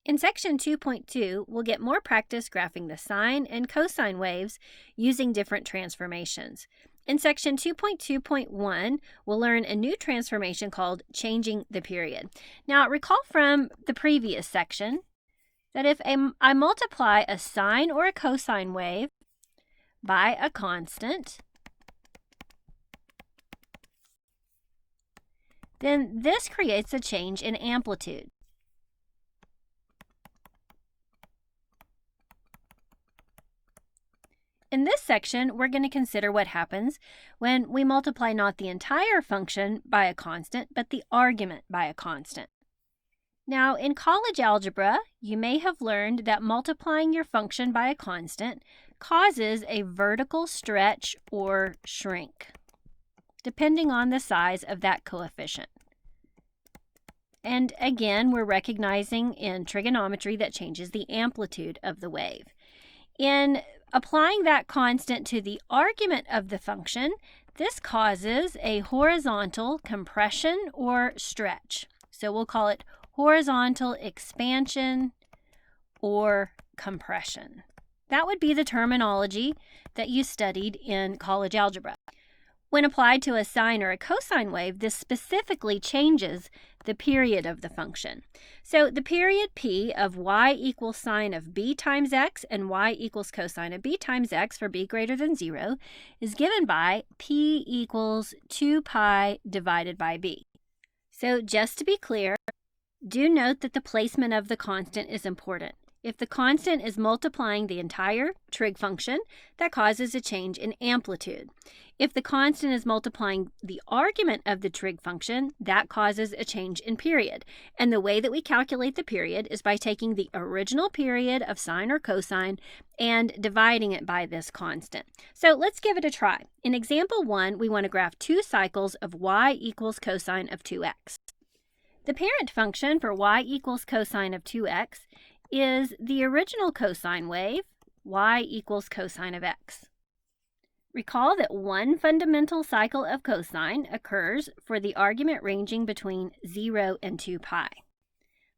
In section 2.2, we'll get more practice graphing the sine and cosine waves using different transformations. In section 2.2.1, we'll learn a new transformation called changing the period. Now, recall from the previous section that if I multiply a sine or a cosine wave by a constant, then this creates a change in amplitude. In this section, we're going to consider what happens when we multiply not the entire function by a constant, but the argument by a constant. Now, in college algebra, you may have learned that multiplying your function by a constant causes a vertical stretch or shrink, depending on the size of that coefficient. And again, we're recognizing in trigonometry that changes the amplitude of the wave. In applying that constant to the argument of the function, this causes a horizontal compression or stretch. So we'll call it horizontal expansion or compression. That would be the terminology that you studied in college algebra. When applied to a sine or a cosine wave, this specifically changes the period of the function. So the period p of y equals sine of b times x and y equals cosine of b times x for b greater than 0 is given by p equals 2 pi divided by b. So just to be clear, do note that the placement of the constant is important. If the constant is multiplying the entire trig function, that causes a change in amplitude. If the constant is multiplying the argument of the trig function, that causes a change in period. And the way that we calculate the period is by taking the original period of sine or cosine and dividing it by this constant. So let's give it a try. In example 1, we want to graph 2 cycles of y equals cosine of 2x. The parent function for y equals cosine of 2x is the original cosine wave, y equals cosine of x. Recall that one fundamental cycle of cosine occurs for the argument ranging between 0 and 2 pi.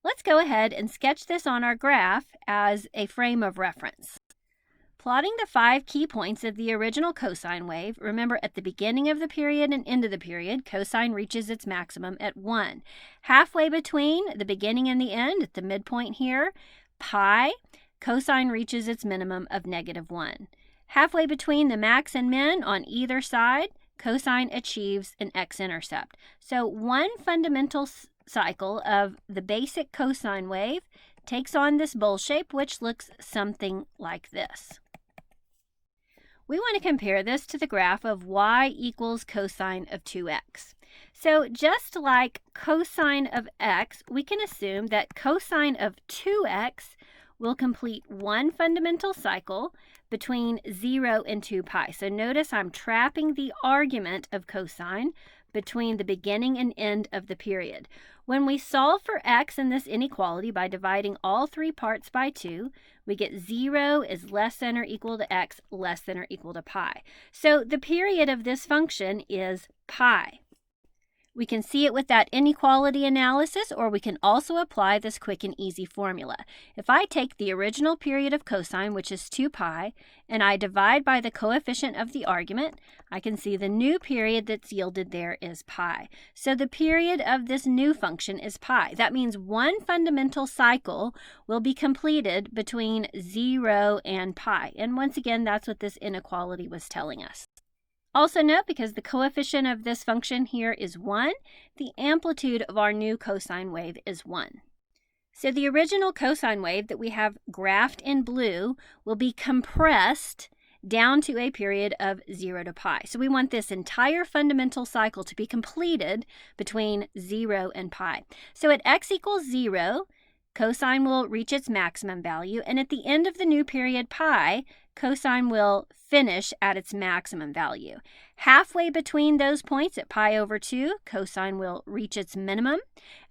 Let's go ahead and sketch this on our graph as a frame of reference. Plotting the 5 key points of the original cosine wave, remember at the beginning of the period and end of the period, cosine reaches its maximum at 1. Halfway between the beginning and the end, at the midpoint here, pi, cosine reaches its minimum of -1. Halfway between the max and min on either side, cosine achieves an x-intercept. So one fundamental cycle of the basic cosine wave takes on this bowl shape, which looks something like this. We want to compare this to the graph of y equals cosine of 2x. So just like cosine of x, we can assume that cosine of 2x will complete one fundamental cycle between 0 and 2 pi. So notice I'm trapping the argument of cosine between the beginning and end of the period. When we solve for x in this inequality by dividing all 3 parts by 2, we get 0 is less than or equal to x less than or equal to pi. So the period of this function is pi. We can see it with that inequality analysis, or we can also apply this quick and easy formula. If I take the original period of cosine, which is 2 pi, and I divide by the coefficient of the argument, I can see the new period that's yielded there is pi. So the period of this new function is pi. That means one fundamental cycle will be completed between 0 and pi. And once again, that's what this inequality was telling us. Also note, because the coefficient of this function here is 1, the amplitude of our new cosine wave is 1. So the original cosine wave that we have graphed in blue will be compressed down to a period of 0 to pi. So we want this entire fundamental cycle to be completed between 0 and pi. So at x equals 0, cosine will reach its maximum value, and at the end of the new period pi, cosine will finish at its maximum value. Halfway between those points at pi over 2, cosine will reach its minimum,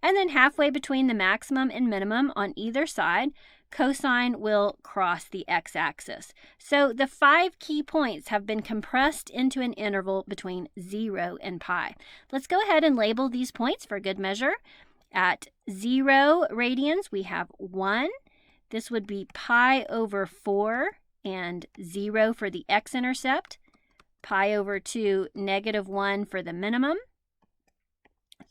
and then halfway between the maximum and minimum on either side, cosine will cross the x-axis. So the 5 key points have been compressed into an interval between 0 and pi. Let's go ahead and label these points for good measure. At 0 radians, we have 1. This would be pi over 4 and 0 for the x-intercept. Pi over 2, negative 1 for the minimum.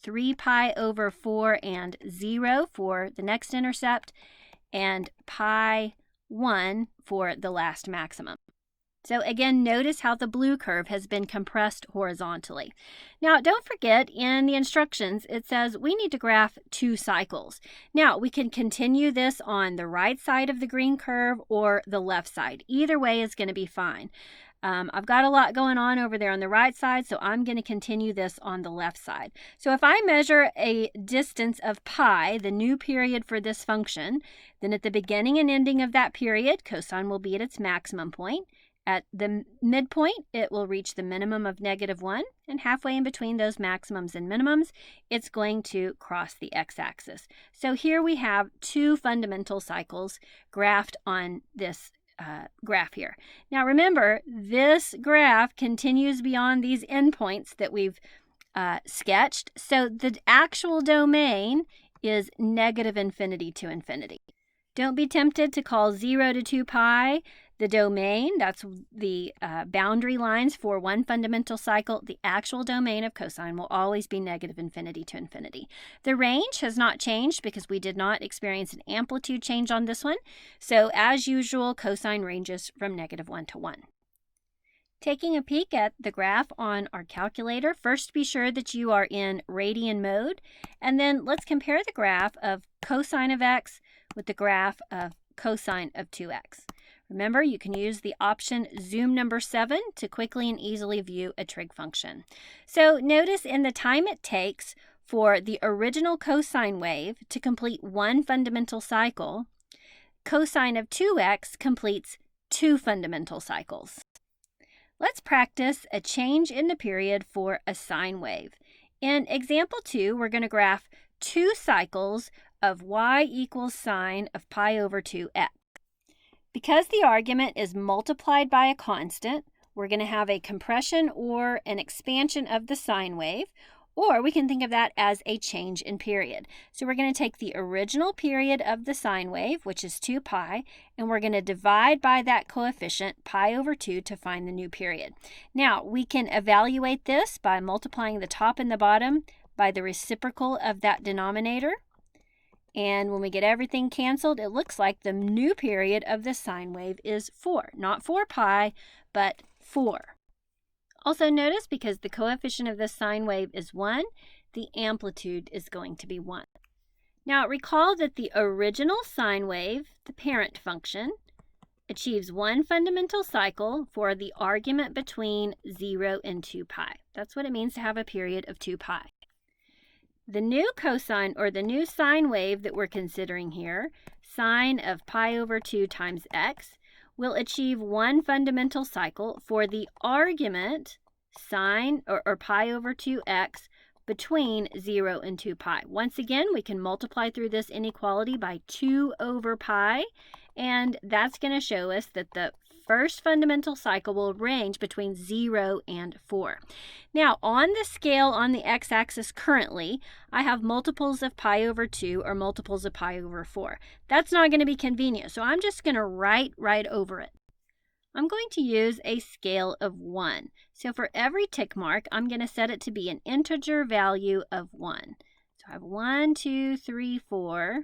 3 pi over 4 and 0 for the next intercept. And pi 1 for the last maximum. So again, notice how the blue curve has been compressed horizontally. Now, don't forget, in the instructions, it says we need to graph 2 cycles. Now, we can continue this on the right side of the green curve or the left side. Either way is going to be fine. I've got a lot going on over there on the right side, so I'm going to continue this on the left side. So if I measure a distance of pi, the new period for this function, then at the beginning and ending of that period, cosine will be at its maximum point. At the midpoint, it will reach the minimum of negative 1, and halfway in between those maximums and minimums, it's going to cross the x-axis. So here we have 2 fundamental cycles graphed on this graph here. Now remember, this graph continues beyond these endpoints that we've sketched, so the actual domain is negative infinity to infinity. Don't be tempted to call 0 to 2 pi the domain. That's the boundary lines for one fundamental cycle. The actual domain of cosine will always be negative infinity to infinity. The range has not changed because we did not experience an amplitude change on this one. So as usual, cosine ranges from negative 1 to 1. Taking a peek at the graph on our calculator, first be sure that you are in radian mode, and then let's compare the graph of cosine of x with the graph of cosine of 2x. Remember, you can use the option zoom number 7 to quickly and easily view a trig function. So notice in the time it takes for the original cosine wave to complete one fundamental cycle, cosine of 2x completes 2 fundamental cycles. Let's practice a change in the period for a sine wave. In example 2, we're going to graph 2 cycles of y equals sine of pi over 2x. Because the argument is multiplied by a constant, we're going to have a compression or an expansion of the sine wave, or we can think of that as a change in period. So we're going to take the original period of the sine wave, which is 2 pi, and we're going to divide by that coefficient, pi over 2, to find the new period. Now, we can evaluate this by multiplying the top and the bottom by the reciprocal of that denominator. And when we get everything canceled, it looks like the new period of the sine wave is 4. Not 4 pi, but 4. Also notice, because the coefficient of the sine wave is 1, the amplitude is going to be 1. Now recall that the original sine wave, the parent function, achieves one fundamental cycle for the argument between 0 and 2 pi. That's what it means to have a period of 2 pi. The new cosine, or the new sine wave that we're considering here, sine of pi over 2 times x, will achieve one fundamental cycle for the argument sine or pi over 2x between 0 and 2 pi. Once again, we can multiply through this inequality by 2 over pi, and that's going to show us that the first fundamental cycle will range between 0 and 4. Now, on the scale on the x-axis currently, I have multiples of pi over 2 or multiples of pi over 4. That's not going to be convenient, so I'm just going to write right over it. I'm going to use a scale of 1. So for every tick mark, I'm going to set it to be an integer value of 1. So I have 1, 2, 3, 4,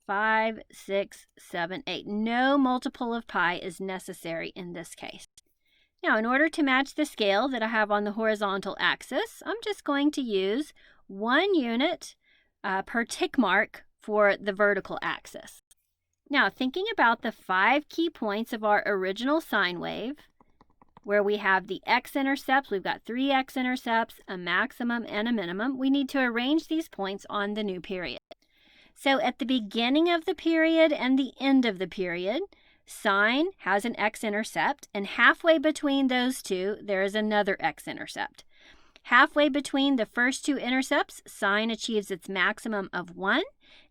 5, 6, 7, 8. No multiple of pi is necessary in this case. Now, in order to match the scale that I have on the horizontal axis, I'm just going to use 1 unit per tick mark for the vertical axis. Now, thinking about the 5 key points of our original sine wave, where we have the x-intercepts, we've got 3 x-intercepts, a maximum and a minimum, we need to arrange these points on the new period. So at the beginning of the period and the end of the period, sine has an x-intercept, and halfway between those two, there is another x-intercept. Halfway between the first 2 intercepts, sine achieves its maximum of 1,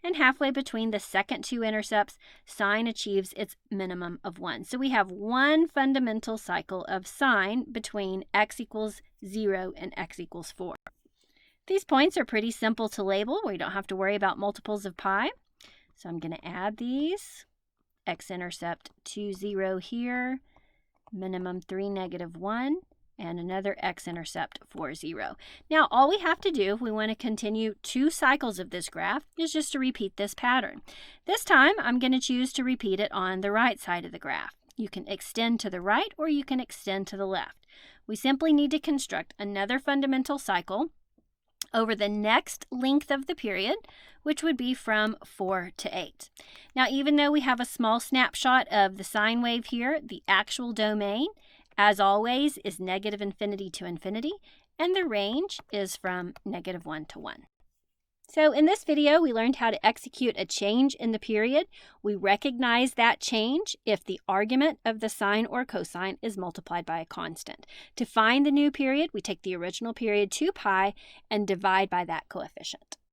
and halfway between the second 2 intercepts, sine achieves its minimum of 1. So we have one fundamental cycle of sine between x equals 0 and x equals 4. These points are pretty simple to label. We don't have to worry about multiples of pi. So I'm going to add these. X-intercept 2, 0 here, minimum 3, -1, and another x-intercept 4, 0. Now, all we have to do if we want to continue 2 cycles of this graph is just to repeat this pattern. This time, I'm going to choose to repeat it on the right side of the graph. You can extend to the right or you can extend to the left. We simply need to construct another fundamental cycle over the next length of the period, which would be from 4 to 8. Now, even though we have a small snapshot of the sine wave here, the actual domain, as always, is -infinity to infinity, and the range is from -1 to 1. So in this video, we learned how to execute a change in the period. We recognize that change if the argument of the sine or cosine is multiplied by a constant. To find the new period, we take the original period 2 pi and divide by that coefficient.